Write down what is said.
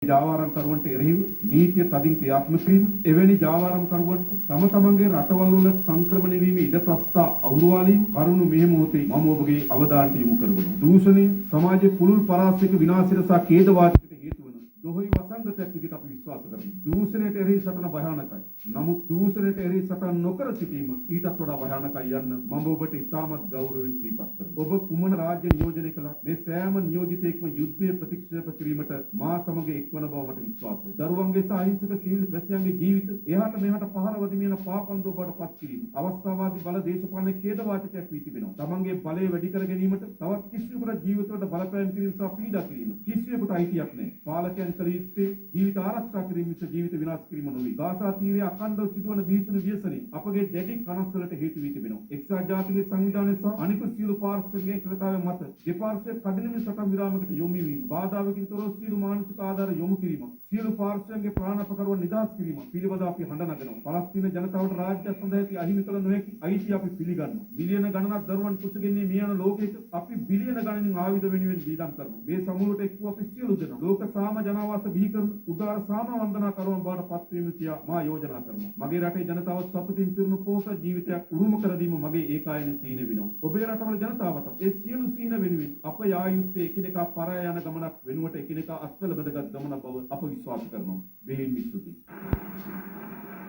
ජාවාරම්කරුවන්ට එරෙහිව නීතිය තදින් ක්‍රියාත්මක කිරීම, එවැනි ජාවාරම්කරුවන්ට තම තමන්ගේ රටවල් වල සංක්‍රමණය වීම ඉඩ ප්‍රස්ථා අවුරුවාලීම් කරුණු මේ මොහොතේ මම ඔබගේ අවධානයට යොමු කරනවා. දූෂණය සමාජයේ පුළුල් පරාසයක විනාශයට සහ ඛේදවාචකයට හේතු වන දොහොයි වසංගතයක් විදිහට අපි විශ්වාස කරනවා. දූෂණයට එරෙහි සටන භයානකයි. නමුත් දූෂණයට එරෙහි සටන නොකර සිටීම ඊටත් වඩා භයානකයි යන්න මම ඔබට ඉතාමත් ගෞරවයෙන් සිහිපත් කරනවා. ඔබ කුමන රාජ්‍ය නියෝජනය කළත් මේ සෑම නියෝජිතයෙක්ම යුද්ධය ප්‍රතික්ෂේප කිරීමට මා සමග එක්වන බව මට විශ්වාසයි. දරුවන්ගේ සහ අහිංසක සිවිල් වැසියන්ගේ ජීවිත එහාට මෙහාට පහර වදිමින පාපන්දෝ බවට පත් කිරීම අවස්ථාවාදී බල දේශපාලන ඛේදවාචකයක් වී තිබෙනවා. තමන්ගේ බලය වැඩි කර ගැනීමට තවත් කිසිවෙකුට ජීවිතවලට බලපෑම් කිරීම සහ පීඩා කිරීම කිසිවෙකුට අයිතියක් නැහැ. පාලකයන් කළ යුත්තේ ජීවිත ආරක්ෂා කිරීම මිස ජීවිත විනාශ කිරීම නොවේ. ගාසා තීරයේ අඛණ්ඩව සිදුවන බිහිසුණු ව්‍යසනයේ අපගේ දැඩි කනස්සලට හේතු වී තිබෙනවා. එක්සත් ජාතීන්ගේ සංවිධානය සහ අනිකුත් සියලු පාර්ශ්වයන්ගේ එකඟතාවය මත දෙපාර්ශ්වයේ කඩිනමින් සටන් විරාමයකට යොමු වීම, බාධාවකින් තොරව සියලු මානසික ආධාර යොමු කිරීම, සියලු පාර්ශ්වයන්ගේ ප්‍රාණපකරුවන් නිදහස් කිරීම පිළිබඳව අපි හඬ නගනවා. පලස්තීන ජනතාවට රාජ්‍ය සඳහා ඇති අහිමි කළ නොහැකි අයිතිය අපි පිළිගන්නවා. මිලියන ගණනක් දරුවන් කුසගෙන්නේ මේ යන ලෝකයක අපි බිලියන ගණනින් ආයුධ වෙනුවෙන් දීඩම් කරනවා. මේ සමුළුවට එක්ව අපි සියලු දෙනා ලෝක සාම ජනාවාස බිහි කරන උදාර සාම වන්දනා කරුවන් බවට පත්වීම කියා මා යෝජනා කරනවා. මගේ රටේ ජනතාව සතුටින් පිරුණු පෝසත් ජීවිතයක් උරුම කර දීම මගේ ඒකායන සීන වෙනවා. ඔබේ රටවල ජනතාවට ඒ සියලු සීන වෙනුවෙන් අප යා යුත්තේ එකිනෙකා පරා යන ගමනක් වෙනුවට එකිනෙකා අත්වල බැඳගත් ගමනක් බව අප විශ්වාස කරනවා. බෙහෙවින් ස්තුතියි.